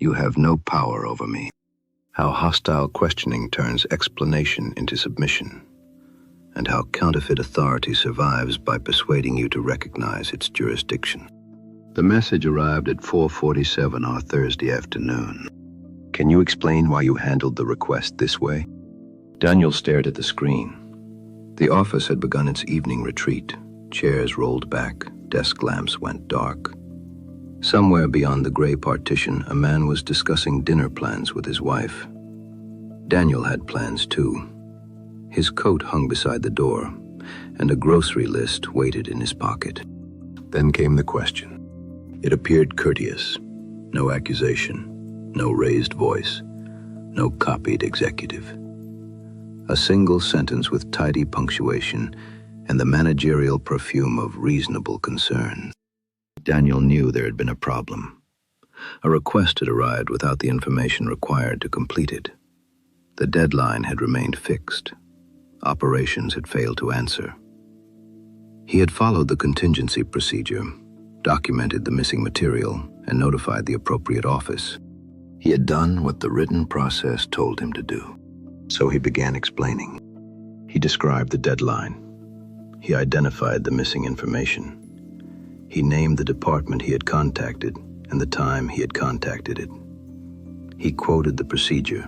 You have no power over me. How hostile questioning turns explanation into submission, and how counterfeit authority survives by persuading you to recognize its jurisdiction. The message arrived at 4:47 our Thursday afternoon. Can you explain why you handled the request this way? Daniel stared at the screen. The office had begun its evening retreat. Chairs rolled back, desk lamps went dark. Somewhere beyond the gray partition, a man was discussing dinner plans with his wife. Daniel had plans too. His coat hung beside the door, and a grocery list waited in his pocket. Then came the question. It appeared courteous. No accusation, no raised voice, no copied executive. A single sentence with tidy punctuation and the managerial perfume of reasonable concern. Daniel knew there had been a problem. A request had arrived without the information required to complete it. The deadline had remained fixed. Operations had failed to answer. He had followed the contingency procedure, documented the missing material, and notified the appropriate office. He had done what the written process told him to do. So he began explaining. He described the deadline. He identified the missing information. He named the department he had contacted and the time he had contacted it. He quoted the procedure.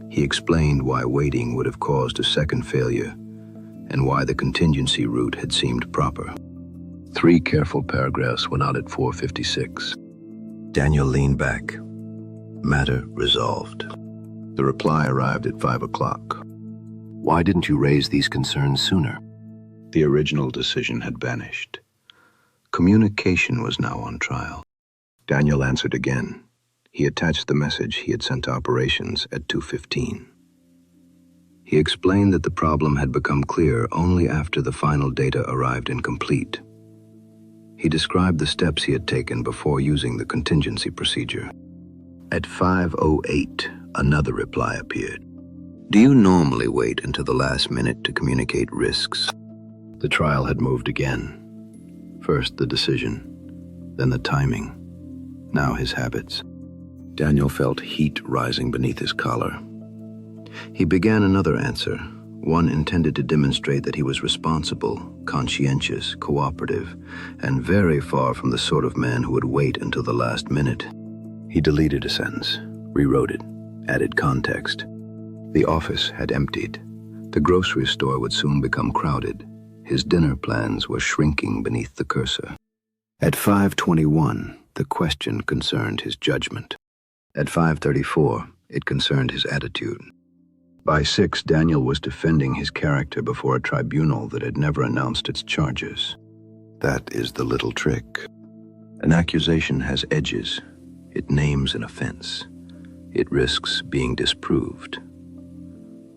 He explained why waiting would have caused a second failure and why the contingency route had seemed proper. 3 careful paragraphs went out at 4:56. Daniel leaned back. Matter resolved. The reply arrived at 5 o'clock. Why didn't you raise these concerns sooner? The original decision had vanished. Communication was now on trial. Daniel answered again. He attached the message he had sent to operations at 2:15. He explained that the problem had become clear only after the final data arrived incomplete. He described the steps he had taken before using the contingency procedure. At 5:08, another reply appeared. Do you normally wait until the last minute to communicate risks? The trial had moved again. First the decision, then the timing, now his habits. Daniel felt heat rising beneath his collar. He began another answer, one intended to demonstrate that he was responsible, conscientious, cooperative, and very far from the sort of man who would wait until the last minute. He deleted a sentence, rewrote it, added context. The office had emptied. The grocery store would soon become crowded. His dinner plans were shrinking beneath the cursor. At 5:21, the question concerned his judgment. At 5:34, it concerned his attitude. By 6, Daniel was defending his character before a tribunal that had never announced its charges. That is the little trick. An accusation has edges. It names an offense. It risks being disproved.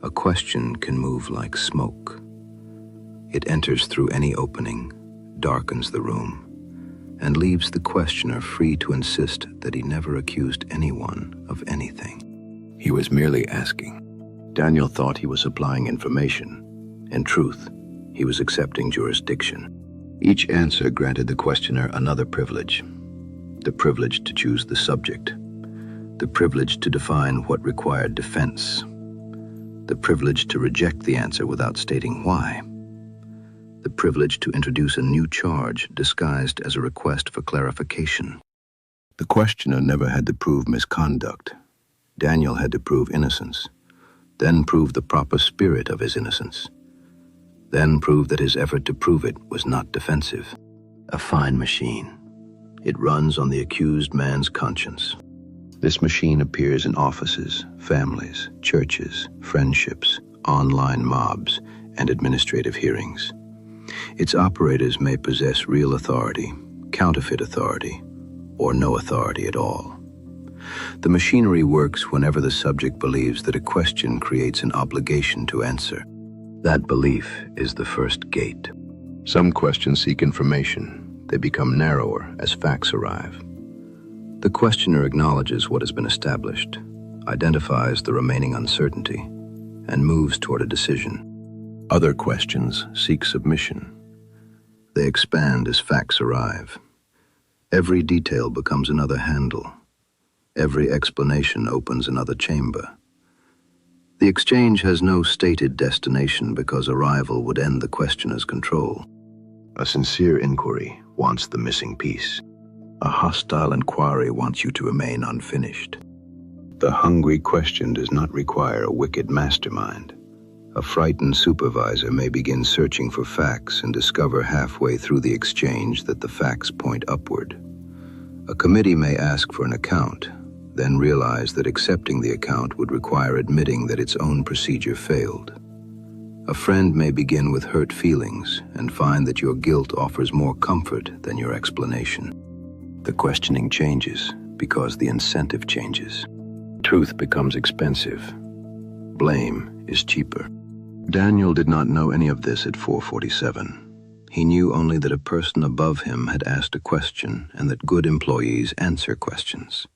A question can move like smoke. It enters through any opening, darkens the room, and leaves the questioner free to insist that he never accused anyone of anything. He was merely asking. Daniel thought he was supplying information. In truth, he was accepting jurisdiction. Each answer granted the questioner another privilege. The privilege to choose the subject. The privilege to define what required defense. The privilege to reject the answer without stating why. The privilege to introduce a new charge disguised as a request for clarification. The questioner never had to prove misconduct. Daniel had to prove innocence, then prove the proper spirit of his innocence, then prove that his effort to prove it was not defensive. A fine machine. It runs on the accused man's conscience. This machine appears in offices, families, churches, friendships, online mobs, and administrative hearings. Its operators may possess real authority, counterfeit authority, or no authority at all. The machinery works whenever the subject believes that a question creates an obligation to answer. That belief is the first gate. Some questions seek information. They become narrower as facts arrive. The questioner acknowledges what has been established, identifies the remaining uncertainty, and moves toward a decision. Other questions seek submission. They expand as facts arrive. Every detail becomes another handle. Every explanation opens another chamber. The exchange has no stated destination because arrival would end the questioner's control. A sincere inquiry wants the missing piece. A hostile inquiry wants you to remain unfinished. The hungry question does not require a wicked mastermind. A frightened supervisor may begin searching for facts and discover halfway through the exchange that the facts point upward. A committee may ask for an account, then realize that accepting the account would require admitting that its own procedure failed. A friend may begin with hurt feelings and find that your guilt offers more comfort than your explanation. The questioning changes because the incentive changes. Truth becomes expensive. Blame is cheaper. Daniel did not know any of this at 447. He knew only that a person above him had asked a question and that good employees answer questions.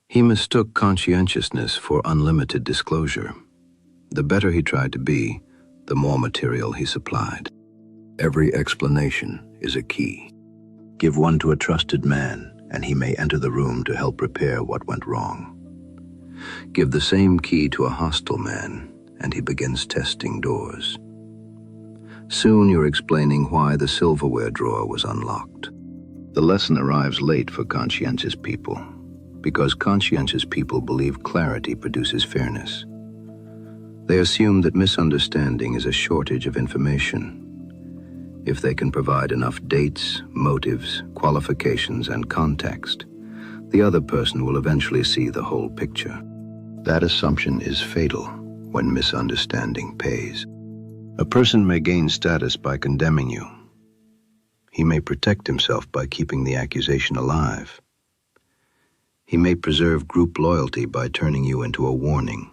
He mistook conscientiousness for unlimited disclosure. The better he tried to be, the more material he supplied. Every explanation is a key. Give one to a trusted man, and he may enter the room to help repair what went wrong. Give the same key to a hostile man, and he begins testing doors. Soon you're explaining why the silverware drawer was unlocked. The lesson arrives late for conscientious people, because conscientious people believe clarity produces fairness. They assume that misunderstanding is a shortage of information. If they can provide enough dates, motives, qualifications, and context, the other person will eventually see the whole picture. That assumption is fatal when misunderstanding pays. A person may gain status by condemning you. He may protect himself by keeping the accusation alive. He may preserve group loyalty by turning you into a warning.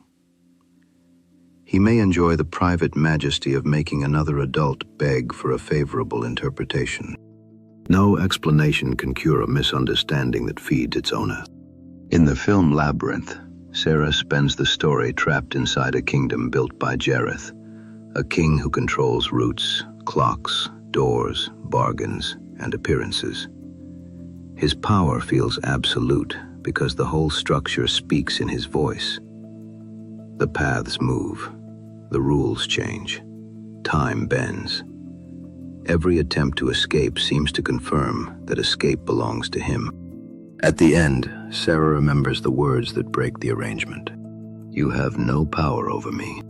He may enjoy the private majesty of making another adult beg for a favorable interpretation. No explanation can cure a misunderstanding that feeds its owner. In the film Labyrinth, Sarah spends the story trapped inside a kingdom built by Jareth, a king who controls routes, clocks, doors, bargains, and appearances. His power feels absolute because the whole structure speaks in his voice. The paths move, the rules change, time bends. Every attempt to escape seems to confirm that escape belongs to him. At the end, Sarah remembers the words that break the arrangement. You have no power over me.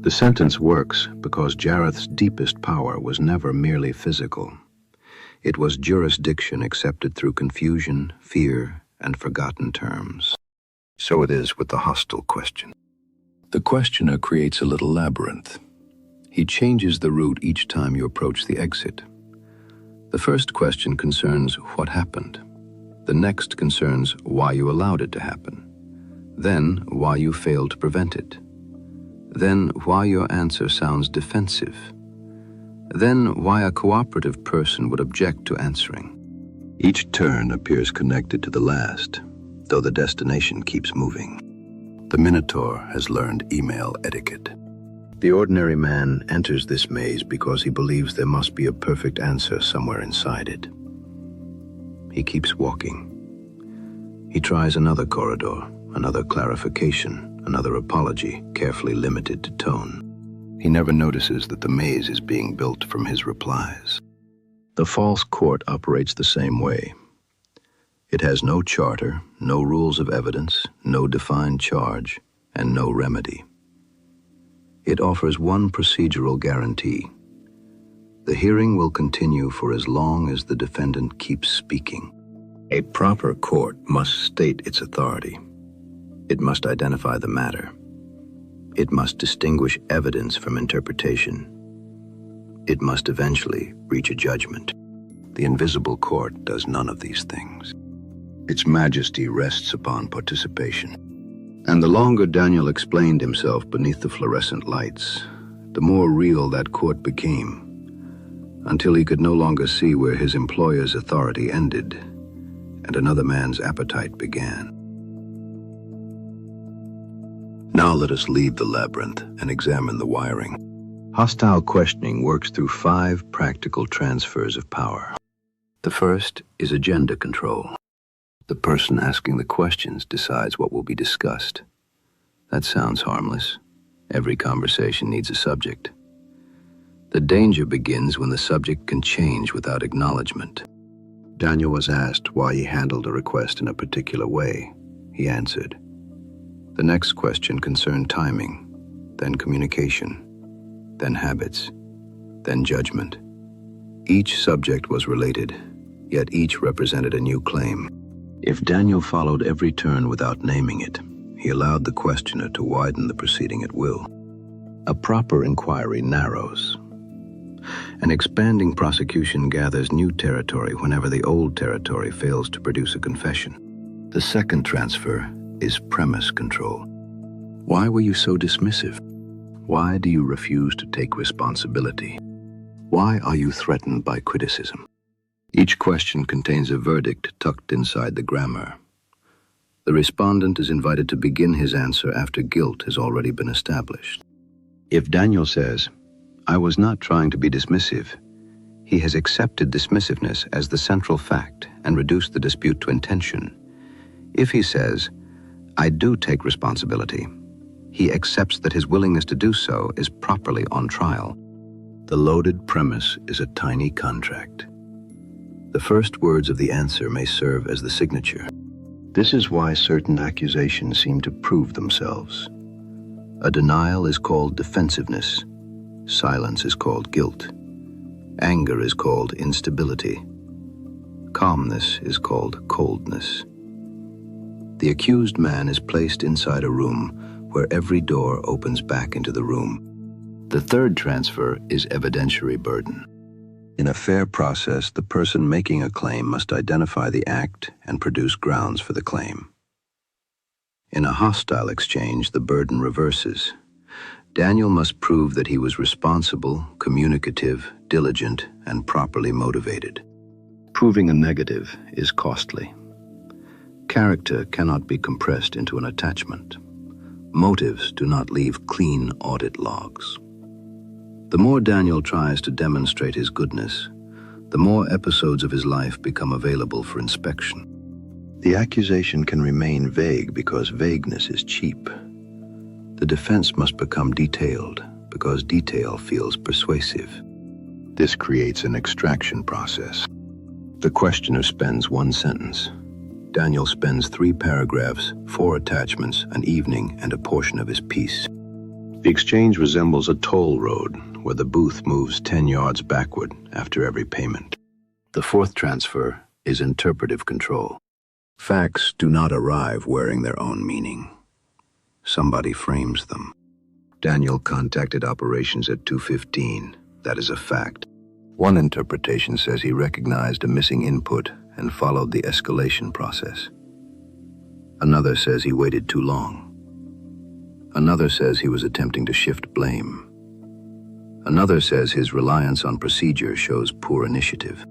The sentence works because Jareth's deepest power was never merely physical. It was jurisdiction accepted through confusion, fear, and forgotten terms. So it is with the hostile question. The questioner creates a little labyrinth. He changes the route each time you approach the exit. The first question concerns what happened. The next concerns why you allowed it to happen. Then why you failed to prevent it. Then why your answer sounds defensive. Then why a cooperative person would object to answering. Each turn appears connected to the last, though the destination keeps moving. The Minotaur has learned email etiquette. The ordinary man enters this maze because he believes there must be a perfect answer somewhere inside it. He keeps walking. He tries another corridor, another clarification, another apology, carefully limited to tone. He never notices that the maze is being built from his replies. The false court operates the same way. It has no charter, no rules of evidence, no defined charge, and no remedy. It offers one procedural guarantee. The hearing will continue for as long as the defendant keeps speaking. A proper court must state its authority. It must identify the matter. It must distinguish evidence from interpretation. It must eventually reach a judgment. The invisible court does none of these things. Its majesty rests upon participation. And the longer Daniel explained himself beneath the fluorescent lights, the more real that court became, until he could no longer see where his employer's authority ended and another man's appetite began. Now let us leave the labyrinth and examine the wiring. Hostile questioning works through 5 practical transfers of power. The first is agenda control. The person asking the questions decides what will be discussed. That sounds harmless. Every conversation needs a subject. The danger begins when the subject can change without acknowledgement. Daniel was asked why he handled a request in a particular way. He answered. The next question concerned timing, then communication, then habits, then judgment. Each subject was related, yet each represented a new claim. If Daniel followed every turn without naming it, he allowed the questioner to widen the proceeding at will. A proper inquiry narrows. An expanding prosecution gathers new territory whenever the old territory fails to produce a confession. The second transfer is premise control. Why were you so dismissive? Why do you refuse to take responsibility? Why are you threatened by criticism? Each question contains a verdict tucked inside the grammar. The respondent is invited to begin his answer after guilt has already been established. If Daniel says, "I was not trying to be dismissive," he has accepted dismissiveness as the central fact and reduced the dispute to intention. If he says, "I do take responsibility," he accepts that his willingness to do so is properly on trial. The loaded premise is a tiny contract. The first words of the answer may serve as the signature. This is why certain accusations seem to prove themselves. A denial is called defensiveness. Silence is called guilt. Anger is called instability. Calmness is called coldness. The accused man is placed inside a room where every door opens back into the room. The third transfer is evidentiary burden. In a fair process, the person making a claim must identify the act and produce grounds for the claim. In a hostile exchange, the burden reverses. Daniel must prove that he was responsible, communicative, diligent, and properly motivated. Proving a negative is costly. Character cannot be compressed into an attachment. Motives do not leave clean audit logs. The more Daniel tries to demonstrate his goodness, the more episodes of his life become available for inspection. The accusation can remain vague because vagueness is cheap. The defense must become detailed because detail feels persuasive. This creates an extraction process. The questioner spends one sentence. Daniel spends 3 paragraphs, 4 attachments, an evening, and a portion of his piece. The exchange resembles a toll road where the booth moves 10 yards backward after every payment. The fourth transfer is interpretive control. Facts do not arrive wearing their own meaning. Somebody frames them. Daniel contacted operations at 2:15. That is a fact. One interpretation says he recognized a missing input and followed the escalation process. Another says he waited too long. Another says he was attempting to shift blame. Another says his reliance on procedure shows poor initiative.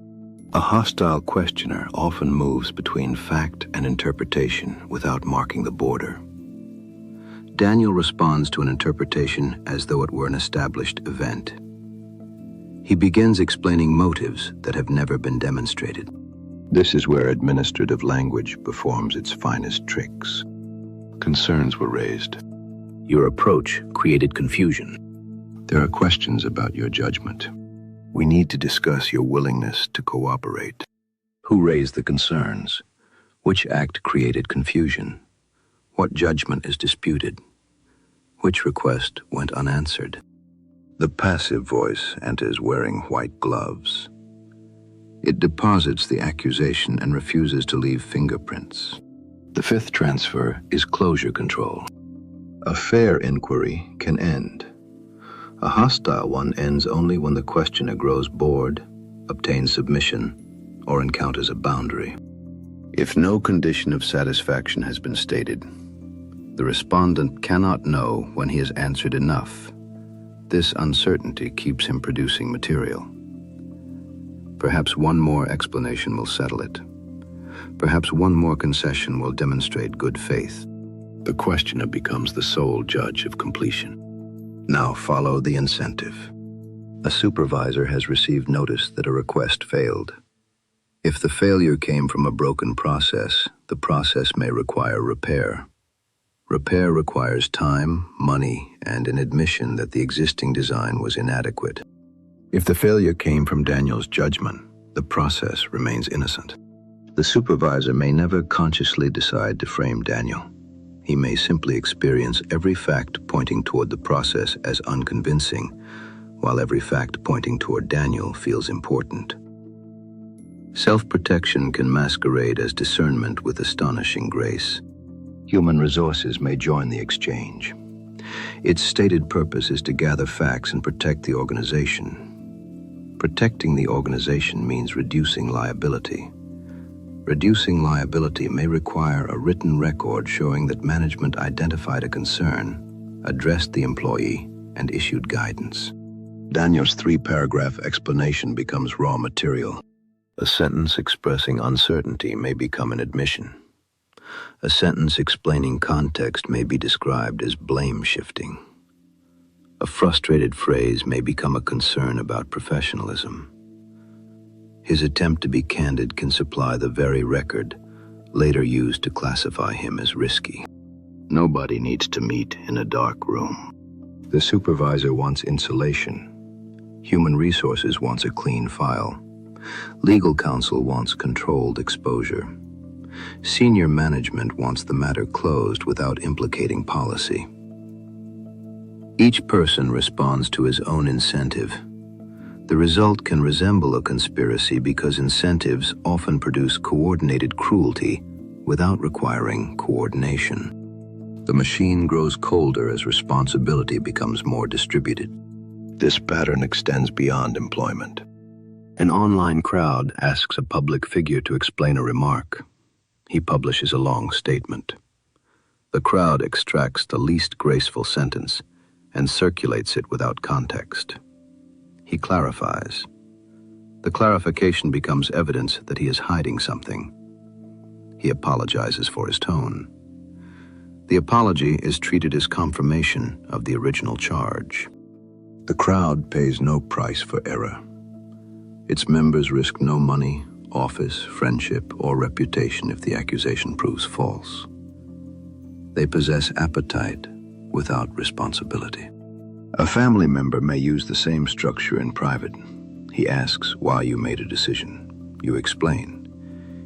A hostile questioner often moves between fact and interpretation without marking the border. Daniel responds to an interpretation as though it were an established event. He begins explaining motives that have never been demonstrated. This is where administrative language performs its finest tricks. Concerns were raised. Your approach created confusion. There are questions about your judgment. We need to discuss your willingness to cooperate. Who raised the concerns? Which act created confusion? What judgment is disputed? Which request went unanswered? The passive voice enters wearing white gloves. It deposits the accusation and refuses to leave fingerprints. The fifth transfer is closure control. A fair inquiry can end. A hostile one ends only when the questioner grows bored, obtains submission, or encounters a boundary. If no condition of satisfaction has been stated, the respondent cannot know when he has answered enough. This uncertainty keeps him producing material. Perhaps one more explanation will settle it. Perhaps one more concession will demonstrate good faith. The questioner becomes the sole judge of completion. Now follow the incentive. A supervisor has received notice that a request failed. If the failure came from a broken process, the process may require repair. Repair requires time, money, and an admission that the existing design was inadequate. If the failure came from Daniel's judgment, the process remains innocent. The supervisor may never consciously decide to frame Daniel. He may simply experience every fact pointing toward the process as unconvincing, while every fact pointing toward Daniel feels important. Self-protection can masquerade as discernment with astonishing grace. Human resources may join the exchange. Its stated purpose is to gather facts and protect the organization. Protecting the organization means reducing liability. Reducing liability may require a written record showing that management identified a concern, addressed the employee, and issued guidance. Daniel's 3-paragraph explanation becomes raw material. A sentence expressing uncertainty may become an admission. A sentence explaining context may be described as blame shifting. A frustrated phrase may become a concern about professionalism. His attempt to be candid can supply the very record later used to classify him as risky. Nobody needs to meet in a dark room. The supervisor wants insulation. Human resources wants a clean file. Legal counsel wants controlled exposure. Senior management wants the matter closed without implicating policy. Each person responds to his own incentive. The result can resemble a conspiracy because incentives often produce coordinated cruelty without requiring coordination. The machine grows colder as responsibility becomes more distributed. This pattern extends beyond employment. An online crowd asks a public figure to explain a remark. He publishes a long statement. The crowd extracts the least graceful sentence and circulates it without context. He clarifies. The clarification becomes evidence that he is hiding something. He apologizes for his tone. The apology is treated as confirmation of the original charge. The crowd pays no price for error. Its members risk no money, office, friendship, or reputation if the accusation proves false. They possess appetite without responsibility. A family member may use the same structure in private. He asks why you made a decision. You explain.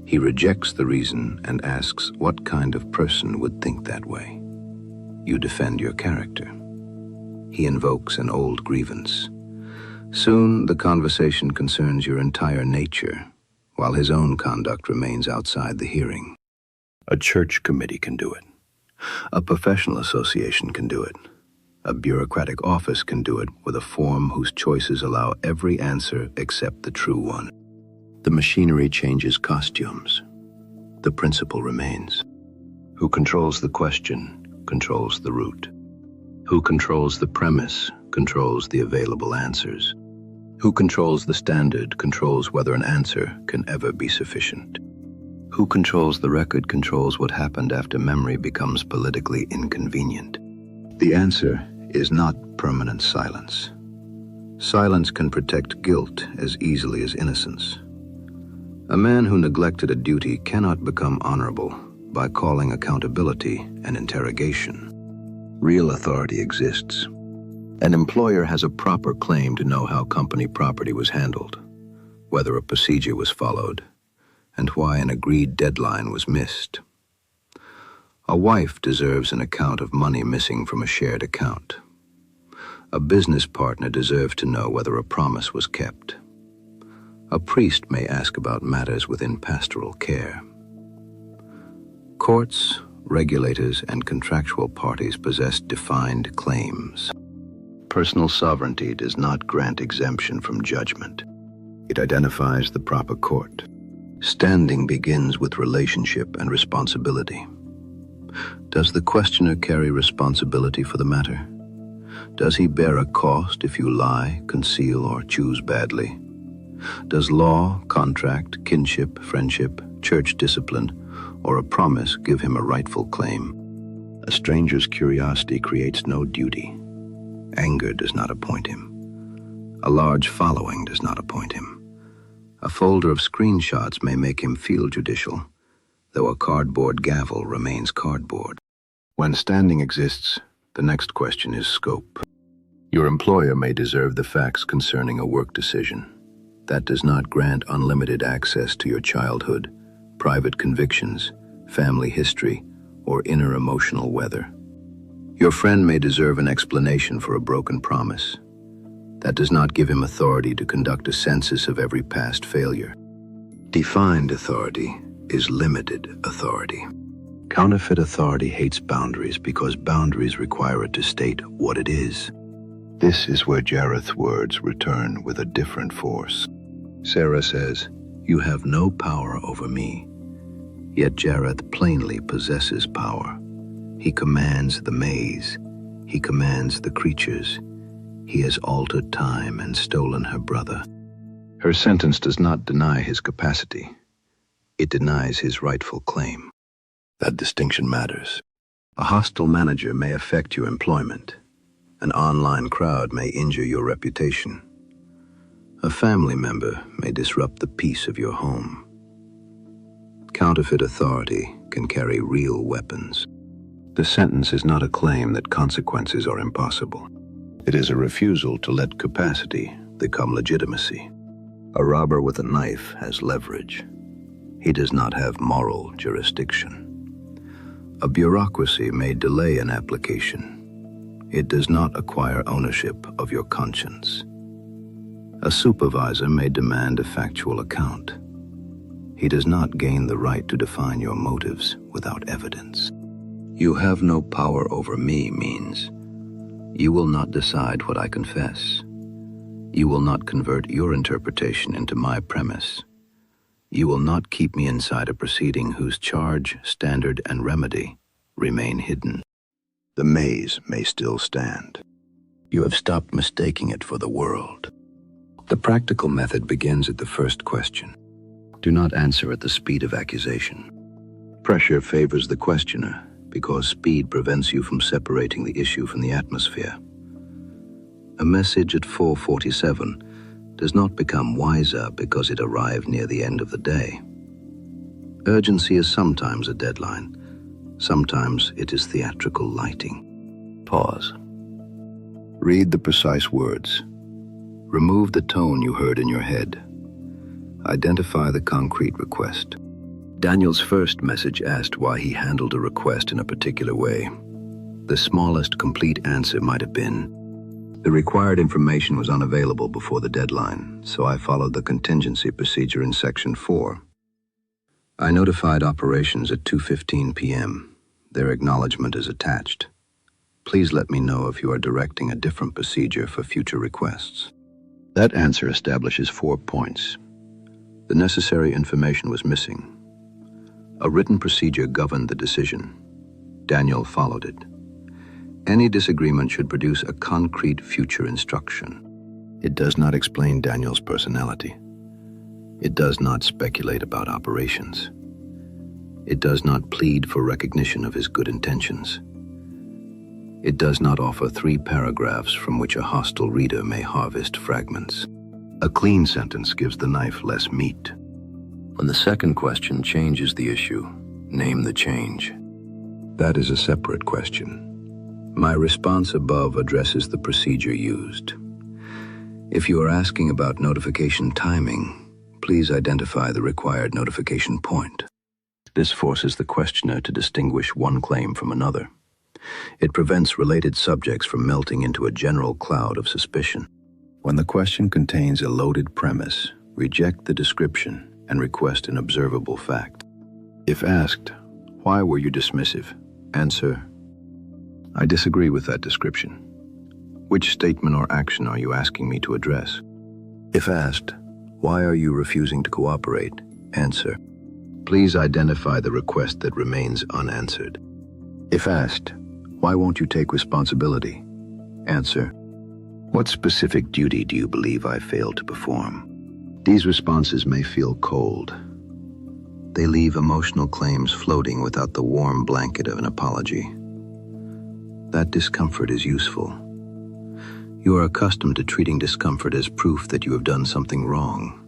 He rejects the reason and asks what kind of person would think that way. You defend your character. He invokes an old grievance. Soon, the conversation concerns your entire nature, while his own conduct remains outside the hearing. A church committee can do it. A professional association can do it. A bureaucratic office can do it with a form whose choices allow every answer except the true one. The machinery changes costumes. The principle remains. Who controls the question controls the root. Who controls the premise controls the available answers. Who controls the standard controls whether an answer can ever be sufficient. Who controls the record controls what happened after memory becomes politically inconvenient. The answer is not permanent silence. Silence can protect guilt as easily as innocence. A man who neglected a duty cannot become honorable by calling accountability an interrogation. Real authority exists. An employer has a proper claim to know how company property was handled, whether a procedure was followed, and why an agreed deadline was missed. A wife deserves an account of money missing from a shared account. A business partner deserves to know whether a promise was kept. A priest may ask about matters within pastoral care. Courts, regulators, and contractual parties possess defined claims. Personal sovereignty does not grant exemption from judgment. It identifies the proper court. Standing begins with relationship and responsibility. Does the questioner carry responsibility for the matter? Does he bear a cost if you lie, conceal, or choose badly? Does law, contract, kinship, friendship, church discipline, or a promise give him a rightful claim? A stranger's curiosity creates no duty. Anger does not appoint him. A large following does not appoint him. A folder of screenshots may make him feel judicial, though a cardboard gavel remains cardboard. When standing exists, the next question is scope. Your employer may deserve the facts concerning a work decision. That does not grant unlimited access to your childhood, private convictions, family history, or inner emotional weather. Your friend may deserve an explanation for a broken promise. That does not give him authority to conduct a census of every past failure. Defined authority is limited authority. Counterfeit authority hates boundaries because boundaries require it to state what it is. This is where Jareth's words return with a different force. Sarah says, "You have no power over me." Yet Jareth plainly possesses power. He commands the maze. He commands the creatures. He has altered time and stolen her brother. Her sentence does not deny his capacity. It denies his rightful claim. That distinction matters. A hostile manager may affect your employment. An online crowd may injure your reputation. A family member may disrupt the peace of your home. Counterfeit authority can carry real weapons. The sentence is not a claim that consequences are impossible. It is a refusal to let capacity become legitimacy. A robber with a knife has leverage. He does not have moral jurisdiction. A bureaucracy may delay an application. It does not acquire ownership of your conscience. A supervisor may demand a factual account. He does not gain the right to define your motives without evidence. You have no power over me means you will not decide what I confess. You will not convert your interpretation into my premise. You will not keep me inside a proceeding whose charge, standard, and remedy remain hidden. The maze may still stand. You have stopped mistaking it for the world. The practical method begins at the first question. Do not answer at the speed of accusation. Pressure favors the questioner because speed prevents you from separating the issue from the atmosphere. A message at 4:47 does not become wiser because it arrived near the end of the day. Urgency is sometimes a deadline. Sometimes it is theatrical lighting. Pause. Read the precise words. Remove the tone you heard in your head. Identify the concrete request. Daniel's first message asked why he handled a request in a particular way. The smallest complete answer might have been, "The required information was unavailable before the deadline, so I followed the contingency procedure in Section 4. I notified operations at 2:15 p.m. Their acknowledgement is attached. Please let me know if you are directing a different procedure for future requests." That answer establishes 4 points. The necessary information was missing. A written procedure governed the decision. Daniel followed it. Any disagreement should produce a concrete future instruction. It does not explain Daniel's personality. It does not speculate about operations. It does not plead for recognition of his good intentions. It does not offer 3 paragraphs from which a hostile reader may harvest fragments. A clean sentence gives the knife less meat. When the second question changes the issue, name the change. That is a separate question. My response above addresses the procedure used. If you are asking about notification timing, please identify the required notification point. This forces the questioner to distinguish one claim from another. It prevents related subjects from melting into a general cloud of suspicion. When the question contains a loaded premise, reject the description and request an observable fact. If asked, "Why were you dismissive?" answer, "I disagree with that description. Which statement or action are you asking me to address?" If asked, "Why are you refusing to cooperate?" answer, "Please identify the request that remains unanswered." If asked, "Why won't you take responsibility?" answer, "What specific duty do you believe I failed to perform?" These responses may feel cold. They leave emotional claims floating without the warm blanket of an apology. That discomfort is useful. You are accustomed to treating discomfort as proof that you have done something wrong.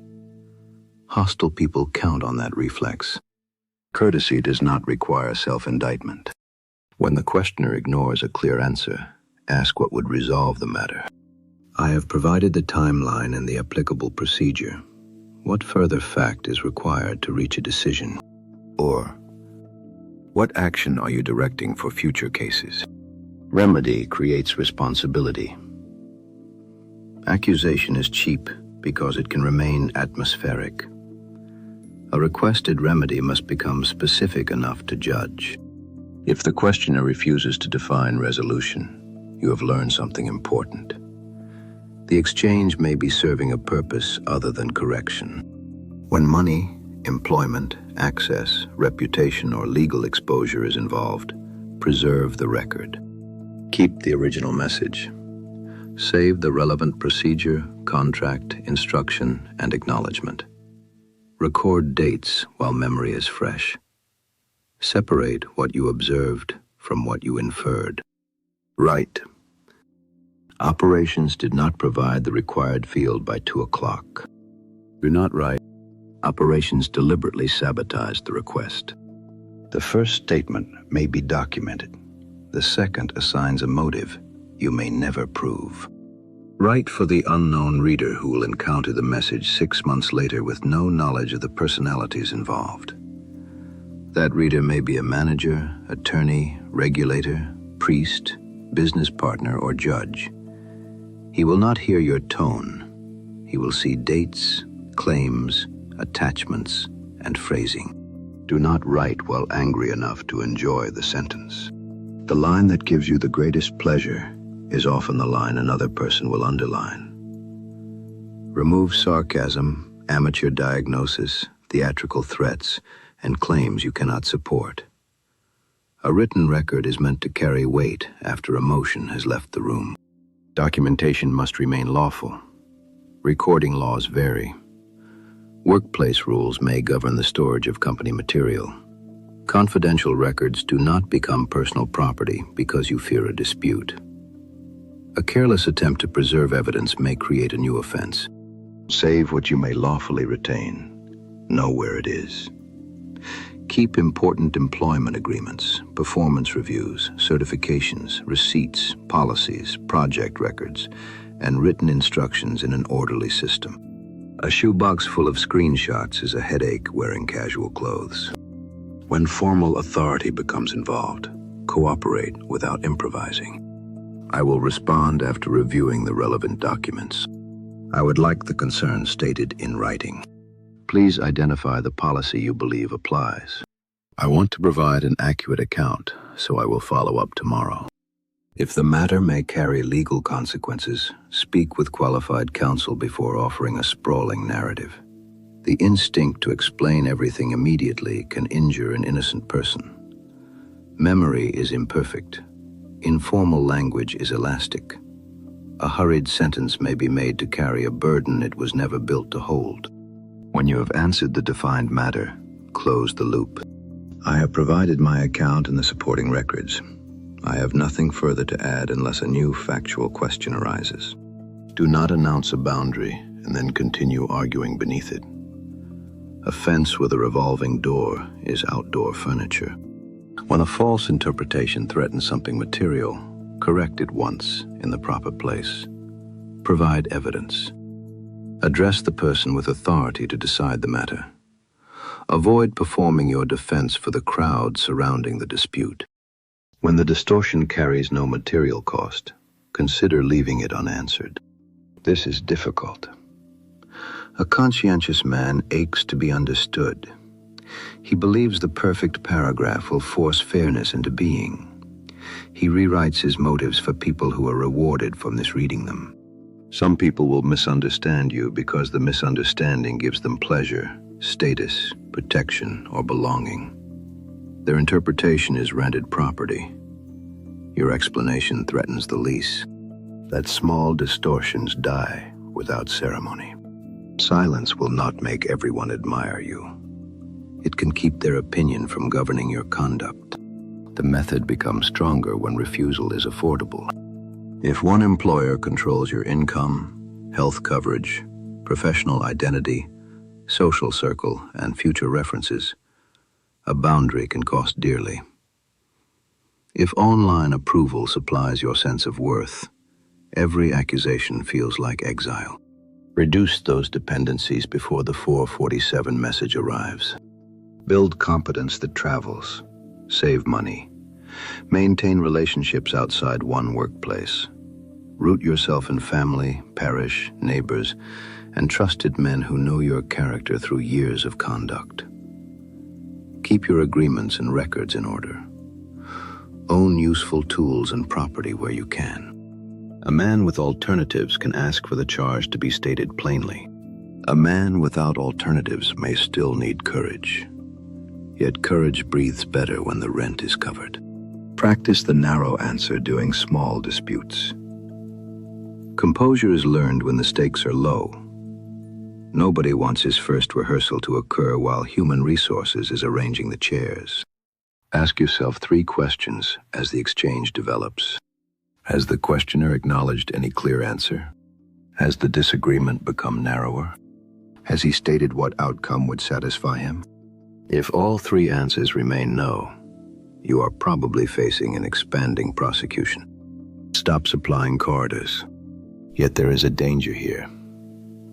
Hostile people count on that reflex. Courtesy does not require self-indictment. When the questioner ignores a clear answer, ask what would resolve the matter. I have provided the timeline and the applicable procedure. What further fact is required to reach a decision? Or, what action are you directing for future cases? Remedy creates responsibility. Accusation is cheap because it can remain atmospheric. A requested remedy must become specific enough to judge. If the questioner refuses to define resolution, you have learned something important. The exchange may be serving a purpose other than correction. When money, employment, access, reputation, or legal exposure is involved, preserve the record. Keep the original message. Save the relevant procedure, contract, instruction, and acknowledgement. Record dates while memory is fresh. Separate what you observed from what you inferred. Write. Operations did not provide the required field by 2 o'clock. Do not write. Operations deliberately sabotaged the request. The first statement may be documented. The second assigns a motive you may never prove. Write for the unknown reader who will encounter the message 6 months later with no knowledge of the personalities involved. That reader may be a manager, attorney, regulator, priest, business partner, or judge. He will not hear your tone. He will see dates, claims, attachments, and phrasing. Do not write while angry enough to enjoy the sentence. The line that gives you the greatest pleasure is often the line another person will underline. Remove sarcasm, amateur diagnosis, theatrical threats, and claims you cannot support. A written record is meant to carry weight after emotion has left the room. Documentation must remain lawful. Recording laws vary. Workplace rules may govern the storage of company material. Confidential records do not become personal property because you fear a dispute. A careless attempt to preserve evidence may create a new offense. Save what you may lawfully retain. Know where it is. Keep important employment agreements, performance reviews, certifications, receipts, policies, project records, and written instructions in an orderly system. A shoebox full of screenshots is a headache wearing casual clothes. When formal authority becomes involved, cooperate without improvising. I will respond after reviewing the relevant documents. I would like the concerns stated in writing. Please identify the policy you believe applies. I want to provide an accurate account, so I will follow up tomorrow. If the matter may carry legal consequences, speak with qualified counsel before offering a sprawling narrative. The instinct to explain everything immediately can injure an innocent person. Memory is imperfect. Informal language is elastic. A hurried sentence may be made to carry a burden it was never built to hold. When you have answered the defined matter, close the loop. I have provided my account and the supporting records. I have nothing further to add unless a new factual question arises. Do not announce a boundary and then continue arguing beneath it. A fence with a revolving door is outdoor furniture. When a false interpretation threatens something material, correct it once in the proper place. Provide evidence. Address the person with authority to decide the matter. Avoid performing your defense for the crowd surrounding the dispute. When the distortion carries no material cost, consider leaving it unanswered. This is difficult. A conscientious man aches to be understood. He believes the perfect paragraph will force fairness into being. He rewrites his motives for people who are rewarded for misreading them. Some people will misunderstand you because the misunderstanding gives them pleasure, status, protection, or belonging. Their interpretation is rented property. Your explanation threatens the lease. Let small distortions die without ceremony. Silence will not make everyone admire you. It can keep their opinion from governing your conduct. The method becomes stronger when refusal is affordable. If one employer controls your income, health coverage, professional identity, social circle, and future references, a boundary can cost dearly. If online approval supplies your sense of worth, every accusation feels like exile. Reduce those dependencies before the 447 message arrives. Build competence that travels. Save money. Maintain relationships outside one workplace. Root yourself in family, parish, neighbors, and trusted men who know your character through years of conduct. Keep your agreements and records in order. Own useful tools and property where you can. A man with alternatives can ask for the charge to be stated plainly. A man without alternatives may still need courage. Yet courage breathes better when the rent is covered. Practice the narrow answer during small disputes. Composure is learned when the stakes are low. Nobody wants his first rehearsal to occur while human resources is arranging the chairs. Ask yourself 3 questions as the exchange develops. Has the questioner acknowledged any clear answer? Has the disagreement become narrower? Has he stated what outcome would satisfy him? If all 3 answers remain no, you are probably facing an expanding prosecution. Stop supplying corridors. Yet there is a danger here,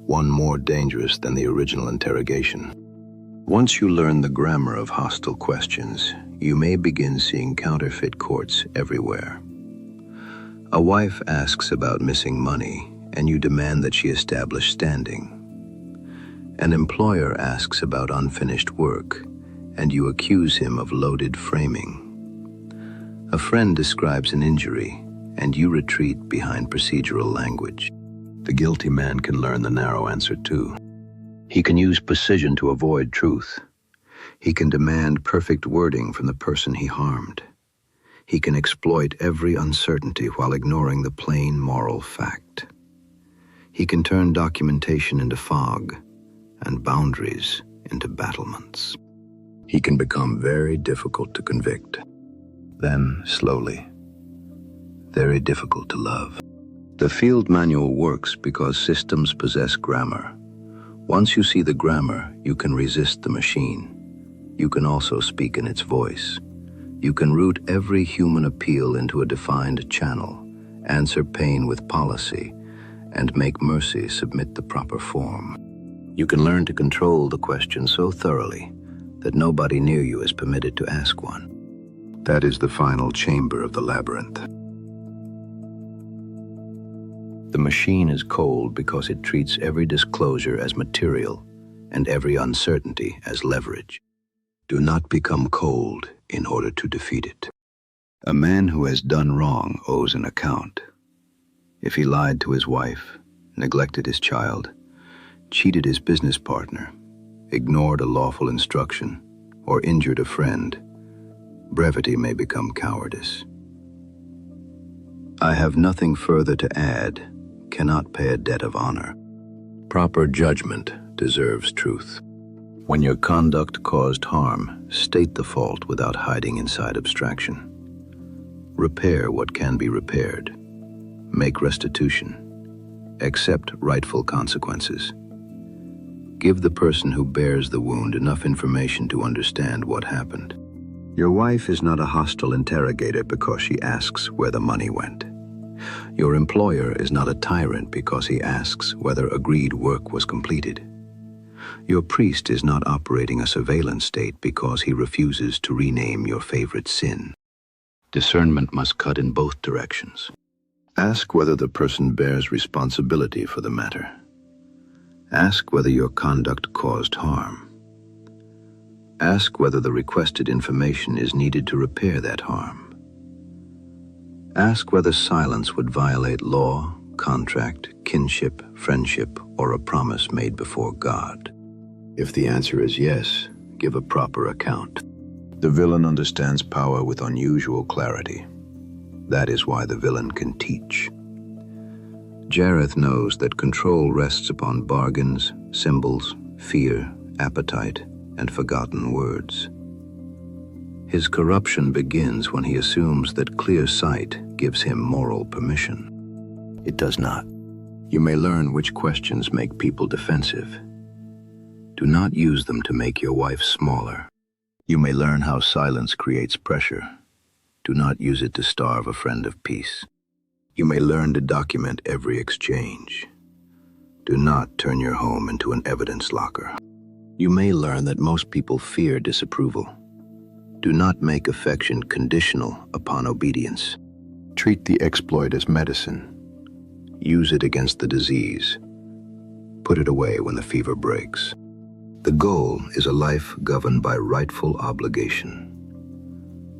one more dangerous than the original interrogation. Once you learn the grammar of hostile questions, you may begin seeing counterfeit courts everywhere. A wife asks about missing money, and you demand that she establish standing. An employer asks about unfinished work, and you accuse him of loaded framing. A friend describes an injury, and you retreat behind procedural language. The guilty man can learn the narrow answer too. He can use precision to avoid truth. He can demand perfect wording from the person he harmed. He can exploit every uncertainty while ignoring the plain moral fact. He can turn documentation into fog and boundaries into battlements. He can become very difficult to convict, then slowly, very difficult to love. The field manual works because systems possess grammar. Once you see the grammar, you can resist the machine. You can also speak in its voice. You can route every human appeal into a defined channel, answer pain with policy, and make mercy submit the proper form. You can learn to control the question so thoroughly that nobody near you is permitted to ask one. That is the final chamber of the labyrinth. The machine is cold because it treats every disclosure as material and every uncertainty as leverage. Do not become cold in order to defeat it. A man who has done wrong owes an account. If he lied to his wife, neglected his child, cheated his business partner, ignored a lawful instruction, or injured a friend, brevity may become cowardice. I have nothing further to add, cannot pay a debt of honor. Proper judgment deserves truth. When your conduct caused harm, state the fault without hiding inside abstraction. Repair what can be repaired. Make restitution. Accept rightful consequences. Give the person who bears the wound enough information to understand what happened. Your wife is not a hostile interrogator because she asks where the money went. Your employer is not a tyrant because he asks whether agreed work was completed. Your priest is not operating a surveillance state because he refuses to rename your favorite sin. Discernment must cut in both directions. Ask whether the person bears responsibility for the matter. Ask whether your conduct caused harm. Ask whether the requested information is needed to repair that harm. Ask whether silence would violate law, contract, kinship, friendship, or a promise made before God. If the answer is yes, give a proper account. The villain understands power with unusual clarity. That is why the villain can teach. Jareth knows that control rests upon bargains, symbols, fear, appetite, and forgotten words. His corruption begins when he assumes that clear sight gives him moral permission. It does not. You may learn which questions make people defensive. Do not use them to make your wife smaller. You may learn how silence creates pressure. Do not use it to starve a friend of peace. You may learn to document every exchange. Do not turn your home into an evidence locker. You may learn that most people fear disapproval. Do not make affection conditional upon obedience. Treat the exploit as medicine. Use it against the disease. Put it away when the fever breaks. The goal is a life governed by rightful obligation.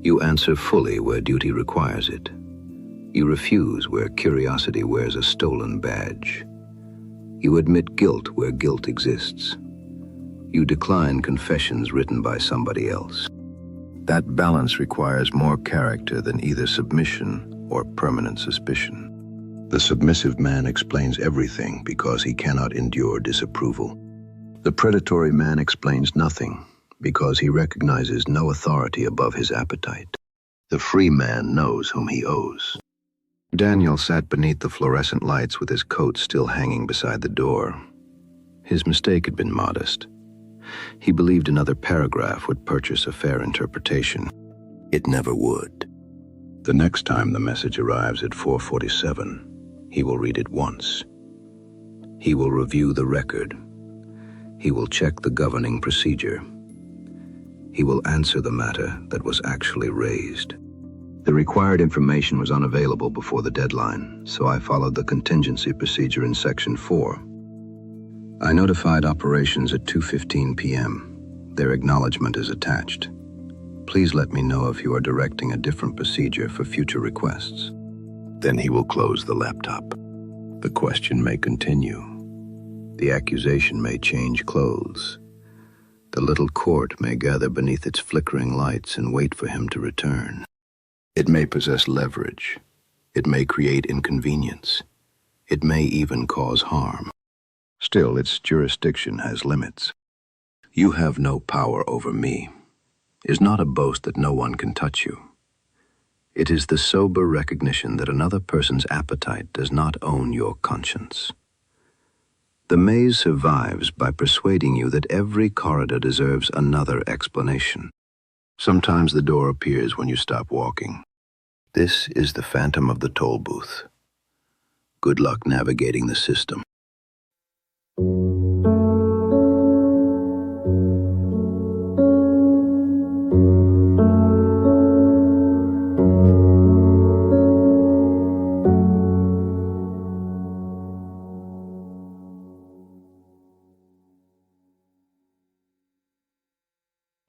You answer fully where duty requires it. You refuse where curiosity wears a stolen badge. You admit guilt where guilt exists. You decline confessions written by somebody else. That balance requires more character than either submission or permanent suspicion. The submissive man explains everything because he cannot endure disapproval. The predatory man explains nothing because he recognizes no authority above his appetite. The free man knows whom he owes. Daniel sat beneath the fluorescent lights with his coat still hanging beside the door. His mistake had been modest. He believed another paragraph would purchase a fair interpretation. It never would. The next time the message arrives at 4:47, he will read it once. He will review the record. He will check the governing procedure. He will answer the matter that was actually raised. The required information was unavailable before the deadline, so I followed the contingency procedure in Section 4. I notified operations at 2:15 p.m. Their acknowledgement is attached. Please let me know if you are directing a different procedure for future requests. Then he will close the laptop. The question may continue. The accusation may change clothes. The little court may gather beneath its flickering lights and wait for him to return. It may possess leverage. It may create inconvenience. It may even cause harm. Still, its jurisdiction has limits. "You have no power over me" is not a boast that no one can touch you. It is the sober recognition that another person's appetite does not own your conscience. The maze survives by persuading you that every corridor deserves another explanation. Sometimes the door appears when you stop walking. This is the phantom of the toll booth. Good luck navigating the system.